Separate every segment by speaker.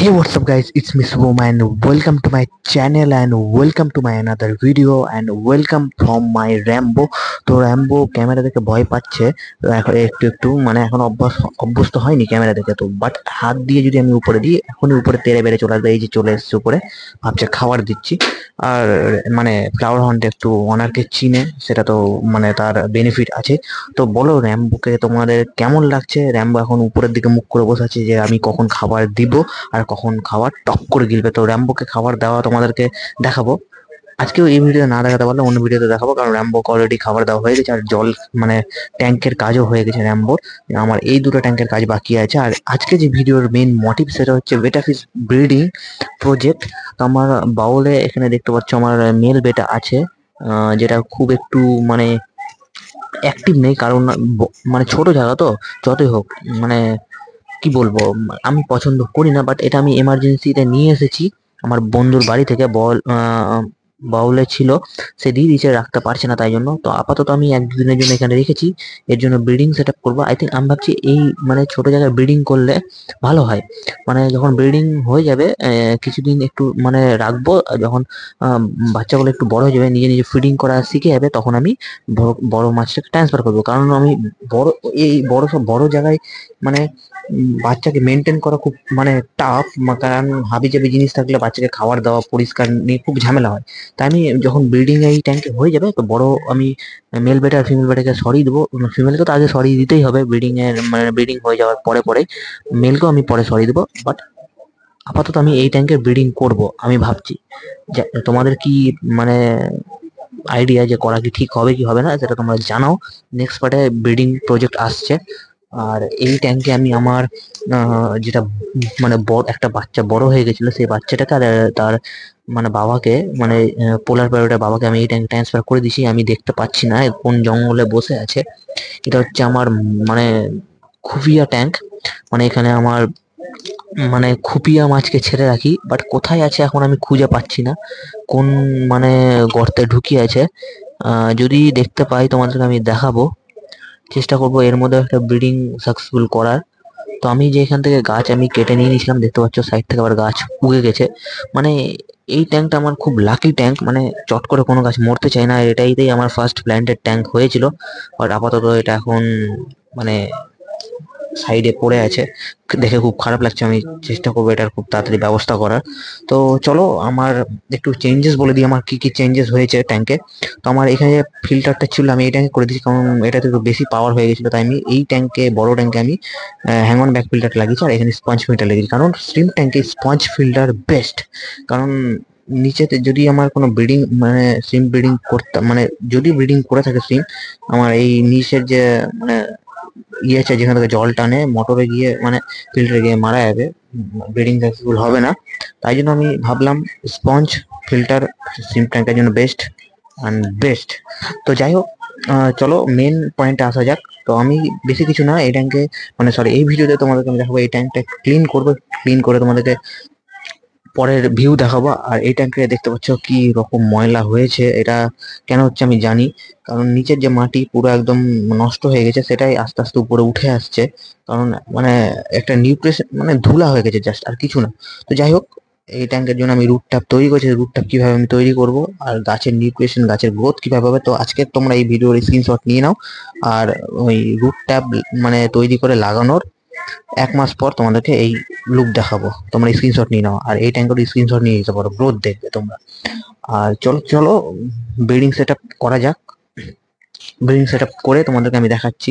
Speaker 1: Hey, what's up, guys? It's Miss Woma, and welcome to my channel, and welcome to my another video, and welcome from my Rambo. তো Rambo camera দেখে ভয় পাচ্ছে। তো এখন একটু একটু মানে এখন অভ্যস্ত হয়নি ক্যামেরা দেখে। তো বাট হাত দিয়ে যদি আমি উপরে দিই, এখনই উপরে তেড়ে বেড়ে চলে আসবে। এই যে চলে এসছে উপরে, ভাবছে খাবার দিচ্ছি। আর মানে ফ্লাওয়ার হর্নটা একটু ওনারকে চিনে, সেটা তো মানে তার বেনিফিট আছে। তো বলো র্যাম্বোকে তোমাদের কেমন লাগছে? র্যাম্বো এখন উপরের দিকে মুখ করে বসে আছে যে আমি কখন খাবার দিব আর কখন খাবার টপ করে গিলবে। তো র্যাম্বোকে খাবার দেওয়া তোমাদেরকে দেখাবো। আজকেও এই ভিডিওতে না দেখাতে পারলে অন্য ভিডিওতে দেখাবো, কারণ র্যাম্বোকে অলরেডি খাবার দেওয়া হয়ে গেছে আর জল মানে ট্যাঙ্কের কাজও হয়ে গেছে র্যাম্বোর। আমার এই দুটো ট্যাঙ্কের কাজ বাকি আছে। আর আজকে যে ভিডিওর মেইন মোটিভ সেটা হচ্ছে বেটা ফিশ ব্রিডিং প্রজেক্ট। তো আমার বাউলে এখানে দেখতে পাচ্ছ আমার মেল বেটা আছে, যেটা খুব একটু মানে অ্যাক্টিভ নেই, কারণ মানে ছোট জায়গা তো। যতই হোক মানে কি বলবো, আমি পছন্দ করি না, বাট এটা আমি এমার্জেন্সিতে নিয়ে এসেছি আমার বন্ধুর বাড়ি থেকে। বাউলে ছিল, সে দিয়ে দিয়েছে, রাখতে পারছে না, তাই জন্য তো আপাতত আমি এক দুদিনের জন্য এখানে রেখেছি। এর জন্য ব্রিডিং সেট আপ করবো। আই থিঙ্ক আমি ভাবছি এই মানে ছোট জায়গায় ব্রিডিং করলে ভালো হয়। মানে যখন ব্রিডিং হয়ে যাবে কিছুদিন একটু মানে রাখবো, আর যখন বাচ্চাগুলো একটু বড় হয়ে যাবে, নিজে নিজে ফিডিং করা শিখে যাবে, তখন আমি বড় বড় মাছটাকে ট্রান্সফার করবো। কারণ আমি বড় এই বড় জায়গায় মানে বাচ্চাকে মেনটেন করা খুব মানে টাফ। কারণ হাবি জাবি জিনিস থাকলে বাচ্চাকে খাবার দেওয়া পরিষ্কার নিয়ে খুব ঝামেলা হয়। তাই আমি যখন ব্রিডিং এই ট্যাঙ্কে হয়ে যাবে, তো বড় আমি মেল বেটা আর ফিমেল বেটাকে সরিয়ে দেবো। ফিমেলকে তো আগে সরিয়ে দিতেই হবে ব্রিডিং এর মানে ব্রিডিং হয়ে যাওয়ার পরে পরে, মেলকেও আমি পরে সরিয়ে দেবো। বাট আপাতত আমি এই ট্যাঙ্কে ব্রিডিং করব আমি ভাবছি। তোমাদের কি মানে আইডিয়া যে করা কি ঠিক হবে কি হবে না, সেটা তোমরা জানাও। নেক্সট পার্টে ব্রিডিং প্রজেক্ট আসছে। আর এই ট্যাঙ্কে আমি আমার যেটা মানে বড় একটা বাচ্চা বড় হয়ে গেছিল, সেই বাচ্চাটাকে আর তার মানে বাবাকে মানে পোলার প্যারোটের বাবাকে আমি এই ট্যাঙ্কে ট্রান্সফার করে দিছি। আমি দেখতে পাচ্ছি না কোন জঙ্গলে বসে আছে। এটা হচ্ছে আমার মানে খুফিয়া ট্যাঙ্ক। মানে এখানে আমার মানে খুপিয়া মাছকে ছেড়ে রাখি, বাট কোথায় আছে এখন আমি খুঁজে পাচ্ছি না, কোন মানে গর্তে ঢুকিয়ে আছে। যদি দেখতে পাই তোমাদেরকে আমি দেখাবো, চেষ্টা করবো এর মধ্যে একটা ব্রিডিং সাকসেসফুল করার। তো আমি যে এখান থেকে গাছ আমি কেটে নিয়ে নিয়েছিলাম, দেখতে পাচ্ছ সাইড থেকে আবার গাছ উগে গেছে। মানে এই ট্যাঙ্কটা আমার খুব লাকি ট্যাঙ্ক, মানে চট করে কোনো গাছ মরতে চায় না। এটাইতেই আমার ফার্স্ট প্ল্যান্টেড ট্যাঙ্ক হয়েছিল। আর আপাতত এটা এখন মানে সাইডে পড়ে আছে, দেখে খুব খারাপ লাগছে। আমি চেষ্টা করবো এটার খুব তাড়াতাড়ি ব্যবস্থা করার। তো চলো আমার একটু চেঞ্জেস বলে দিই, আমার কি কি চেঞ্জেস হয়েছে ট্যাঙ্কে। তো আমার এখানে যে ফিল্টারটা ছিল আমি এই ট্যাঙ্কে করে দিয়েছি, কারণ এটাতে একটু বেশি পাওয়ার হয়ে গেছিলো। তাই আমি এই ট্যাঙ্কে বড় ট্যাঙ্কে আমি হ্যাং অন ব্যাক ফিল্টার লাগিয়েছি, আর এখানে স্পঞ্জ ফিল্টার লাগিয়েছি। কারণ স্ট্রিম ট্যাঙ্কে স্পঞ্জ ফিল্টার বেস্ট। কারণ নিচেতে যদি আমার কোনো ব্রিডিং মানে সিম ব্রিডিং করতাম, মানে যদি ব্রিডিং করে থাকে সিম, আমার এই নিচের যে মানে ইয়ে আছে যেখান থেকে জল টানে মোটরে গিয়ে মানে ফিল্টারে গিয়ে মারা যাবে, ব্রিডিং সাকসেসফুল হবে না। তাই জন্য আমি ভাবলাম স্পঞ্জ ফিল্টার সিম ট্যাঙ্কের জন্য বেস্ট অ্যান্ড বেস্ট। তো যাই হোক, চলো মেন পয়েন্টে আসা যাক। তো আমি বেশি কিছু না, এই ট্যাঙ্কে মানে সরি এই ভিডিওতে তোমাদেরকে আমি দেখাবো এই ট্যাঙ্কটা ক্লিন করবো। ক্লিন করে তোমাদেরকে পরের ভিউ দেখাবো। আর এই ট্যাঙ্কে দেখতে পাচ্ছ কি রকম ময়লা হয়েছে, এটা কেন হচ্ছে আমি জানি। কারণ নিচের যে মাটি পুরো একদম নষ্ট হয়ে গেছে, সেটাই আস্তে আস্তে উপরে উঠে আসছে। কারণ মানে একটা নিউট্রিশন মানে ধুলা হয়ে গেছে জাস্ট, আর কিছু না। তো যাই হোক, এই ট্যাঙ্কের জন্য আমি রুট ট্যাপ তৈরি করছি। রুট ট্যাপ কিভাবে আমি তৈরি করব আর গাছের নিউট্রিশন গাছের গ্রোথ কিভাবে হবে, তো আজকে তোমরা এই ভিডিওর স্ক্রিনশট নিয়ে নাও। আর ওই রুট ট্যাপ মানে তৈরি করে লাগানোর 1 মাস পর তোমাদেরকে এই লুক দেখাবো, তোমরা স্ক্রিনশট নিয়ে নাও। আর এই ট্যাঙ্কের স্ক্রিনশট নিয়ে নিতে পারো, গ্রোথ দেখবে তোমরা। আর চলো চলো ব্রিডিং সেট আপ করা যাক। ব্রিডিং সেট আপ করে তোমাদেরকে আমি দেখাচ্ছি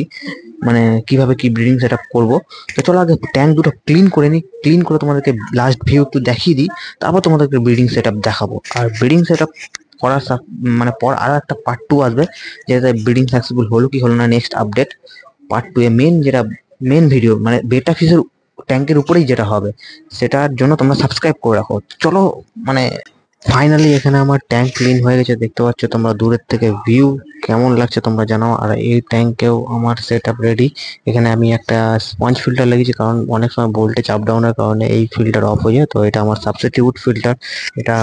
Speaker 1: মানে কিভাবে কি ব্রিডিং সেট আপ করবো। তো চলো আগে ট্যাঙ্ক দুটো ক্লিন করে নিই, ক্লিন করে তোমাদেরকে লাস্ট ভিউ একটু দেখিয়ে দিই, তারপর তোমাদেরকে ব্রিডিং সেট আপ দেখাবো। আর ব্রিডিং সেট আপ করার মানে পর আরো একটা পার্ট 2 আসবে, যেটা ব্রিডিং সাকসেসফুল হলো কি হলো না নেক্সট আপডেট। পার্ট 2 এ মেন যেটা মেন ভিডিও মানে বেটা ফিশের ট্যাঙ্কের উপরেই যেটা হবে, সেটার জন্য তোমরা সাবস্ক্রাইব করে রাখো। চলো মানে ফাইনালি এখানে আমার ট্যাঙ্ক ক্লিন হয়ে গেছে, দেখতে পাচ্ছ তোমরা দূরের থেকে ভিউ কেমন লাগছে তোমরা জানাও। আর এই ট্যাঙ্কেও আমার সেট আপ রেডি। এখানে আমি একটা স্পঞ্জ ফিল্টার লাগিয়েছি, কারণ অনেক সময় ভোল্টেজ আপ ডাউনের কারণে এই ফিল্টার অফ হয়ে যায়। তো এটা আমার সাবস্টিটিউট ফিল্টার, এটা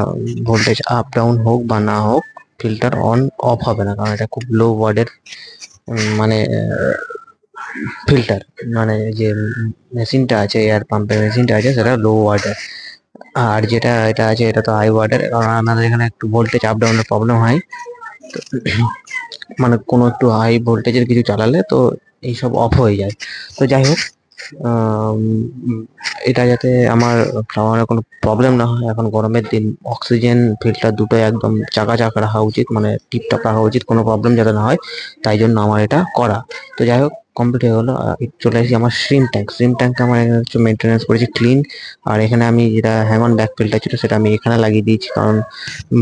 Speaker 1: ভোল্টেজ আপ ডাউন হোক বা না হোক ফিল্টার অন অফ হবে না, কারণ এটা খুব লো ওয়ার্ডের মানে ফিল্টার, মানে যে মেশিনটা আছে, এয়ার পাম্পের মেশিনটা আছে সেটা লো ওয়াটার। আর যেটা এটা আছে এটা তো হাই ওয়াটার, কারণ আমাদের এখানে একটু ভোল্টেজ আপ ডাউনের প্রবলেম হয়। তো মানে কোনো একটু হাই ভোল্টেজের কিছু চালালে তো এইসব অফ হয়ে যায়। তো যাই হোক, আম, উম, এটা যাতে আমার ফ্লাওয়ারের কোনো প্রবলেম না হয়, এখন গরমের দিন অক্সিজেন ফিল্টার দুটো একদম চাকাচাক রাখা উচিত, মানে টিপটপ রাখা উচিত, কোনো প্রবলেম যাতে না হয়, তাই জন্য আমার এটা করা। তো যাই হোক, কমপ্লিট হয়ে গেলো। চলে এসেছি আমার শ্রিম ট্যাঙ্ক আমার এখানে হচ্ছে মেনটেন্যান্স করেছি ক্লিন। আর এখানে আমি যেটা হ্যাং অন ব্যাক ফিল্টার ছিল সেটা আমি এখানে লাগিয়ে দিয়েছি, কারণ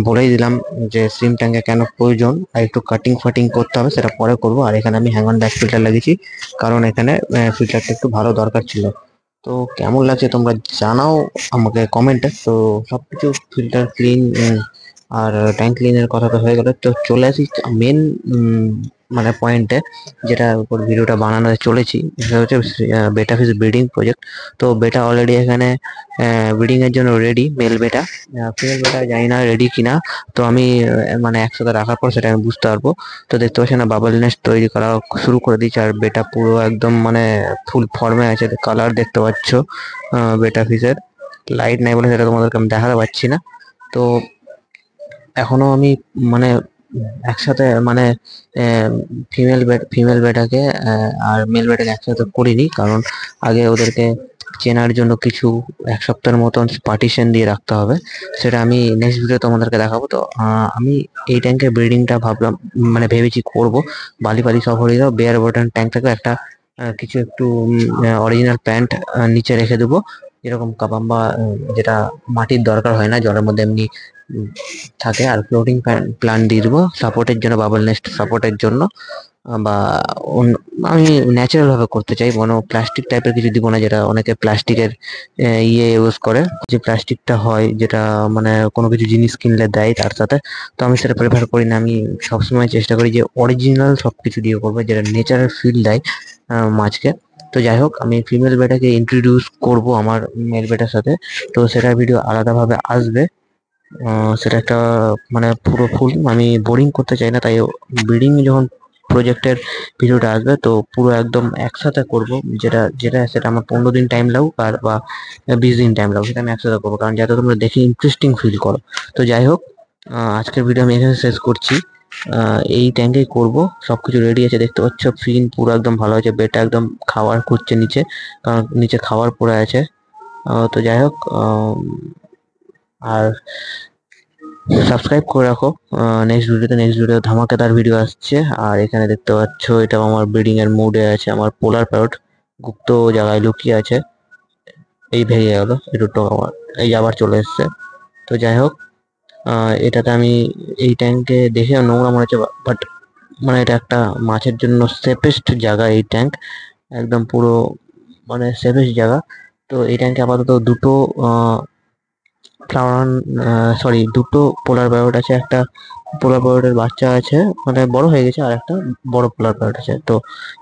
Speaker 1: বলেই দিলাম যে শ্রিম ট্যাঙ্কে কেন প্রয়োজন, আর একটু কাটিং ফাটিং করতে হবে সেটা পরে করবো। আর এখানে আমি হ্যাং অন ব্যাক ফিল্টার লাগিয়েছি, কারণ এখানে ফিল্টারটা একটু ভালো দরকার ছিল। তো কেমন লাগছে তোমরা জানাও আমাকে কমেন্টে। তো সবকিছু ফিল্টার ক্লিন আর ট্যাঙ্ক ক্লিনের কথা তো হয়ে গেল, তো চলে আসি মেন মানে পয়েন্টে, যেটার উপর ভিডিওটা বানানো চলেছি। সেটা হচ্ছে বেটা ফিস ব্রিডিং প্রজেক্ট। তো বেটা অলরেডি এখানে ব্রিডিং এর জন্য রেডি, মেল বেটা। ফিমেল বেটা জানি না রেডি কিনা, তো আমি মানে একসাথে রাখার পর সেটা আমি বুঝতে পারবো। তো দেখতে পাচ্ছি না, বাবল নেস্ট তৈরি করা শুরু করে দিয়েছে, আর বেটা পুরো একদম মানে ফুল ফর্মে আছে, কালার দেখতে পাচ্ছ বেটা ফিশের। লাইট নাই বলে সেটা তোমাদেরকে আমি দেখাতে পাচ্ছি না। তো এখনো আমি মানে একসাথে মানে ফিমেল বেটাকে আর মেল বেটাকে একসাথে করিনি, কারণ আগে ওদেরকে চেনার জন্য কিছু 1 সপ্তাহের মতন পার্টিশন দিয়ে রাখতে হবে। সেটা আমি নেক্সট ভিডিও তোমাদেরকে দেখাবো। তো আমি এই ট্যাঙ্কের ব্রিডিংটা ভাবলাম, মানে ভেবেছি করব। বালি ফালি সব হয়ে যাও, বেয়ার বটন ট্যাঙ্ক থেকে একটা কিছু একটু অরিজিনাল প্যান্ট নিচে রেখে দেবো, এরকম কাবাম্বা, যেটা মাটির দরকার হয় না, জলের মধ্যে এমনি উম, থাকে। আর ফ্লোটিং প্ল্যান্ট দিয়ে দেবো সাপোর্টের জন্য, বাবল নেস্ট সাপোর্টের জন্য। বা আমি ন্যাচারাল ভাবে করতে চাই, কোনো প্লাস্টিক টাইপের কিছু দিব না, যেটা অনেকে প্লাস্টিকের ইয়ে ইউজ করে, যে প্লাস্টিকটা হয় যেটা মানে কোনো কিছু জিনিস কিনলে দেয় তার সাথে। তো আমি সেটা প্রেফার করি না, আমি সবসময় চেষ্টা করি যে অরিজিনাল সবকিছু দিয়ে করবো, যেটা নেচারাল ফিল দেয় মাছকে। তো যাই হোক, আমি ফিমেল বেটাকে ইন্ট্রোডিউস করব আমার মেল বেটার সাথে। তো সেটার ভিডিও আলাদাভাবে আসবে। সেটা একটা মানে পুরো ফুল, আমি বোরিং করতে চাই না, তাই ব্রিডিং যখন প্রজেক্টের ভিডিওটা আসবে তো পুরো একদম একসাথে করব। যেটা যেটা সেটা আমার 15 দিন টাইম লাগুক আর বা 20 দিন টাইম লাগুক, সেটা আমি একসাথে করবো, কারণ যাতে তোমরা দেখে ইন্টারেস্টিং ফিল করো। তো যাই হোক, আজকের ভিডিও আমি এখানে শেষ করছি। এই ট্যাঙ্কেই করব, সবকিছু রেডি আছে দেখতে পাচ্ছ, ফিন পুরো একদম ভালো আছে, বেটা একদম খাবার খুঁজছে নিচে, কারণ নিচে খাবার পড়ে আছে। তো যাই হোক, আর সাবস্ক্রাইব করে রাখো। নেক্সট ভিডিও ধামাকাদার ভিডিও আসছে। আর এখানে দেখতে পাচ্ছ এটা আমার ব্রিডিং এর মুডে আছে, আমার পোলার প্যারট গুপ্ত জায়গায় লুকিয়ে আছে। এই ভেঙে গেল এই দুটো, আমার এই আবার চলে এসছে। তো যাই হোক, এটাতে আমি এই ট্যাঙ্কে দেখে নোংরা মনে হচ্ছে, বাট মানে এটা একটা মাছের জন্য সেফেস্ট জায়গা এই ট্যাঙ্ক, একদম পুরো মানে সেফেস্ট জায়গা। তো এই ট্যাঙ্কে আপাতত দুটো ফ্লাওয়ার, সরি, দুটো পোলার প্যারট আছে, একটা পোলার প্যারটের বাচ্চা আছে, মানে বড় হয়ে গেছে, আর একটা বড় পোলার প্যারট আছে। তো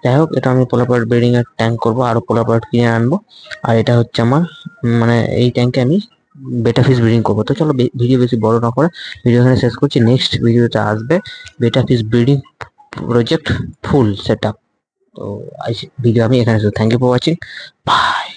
Speaker 1: যাই হোক, এটা আমি পোলার প্যারট ব্রিডিং এর ট্যাঙ্ক করবো, আরো পোলার প্যারট কিনে আনবো। আর এটা হচ্ছে আমার মানে এই ট্যাঙ্কে আমি বেটা ফিশ ব্রিডিং করবো। তো চলো, ভিডিও বেশি বড় না করে ভিডিও এখানে শেষ করছি। নেক্সট ভিডিওতে আসবে betta fish breeding project full set up. তো ভিডিও আমি এখানে, thank you for watching, by.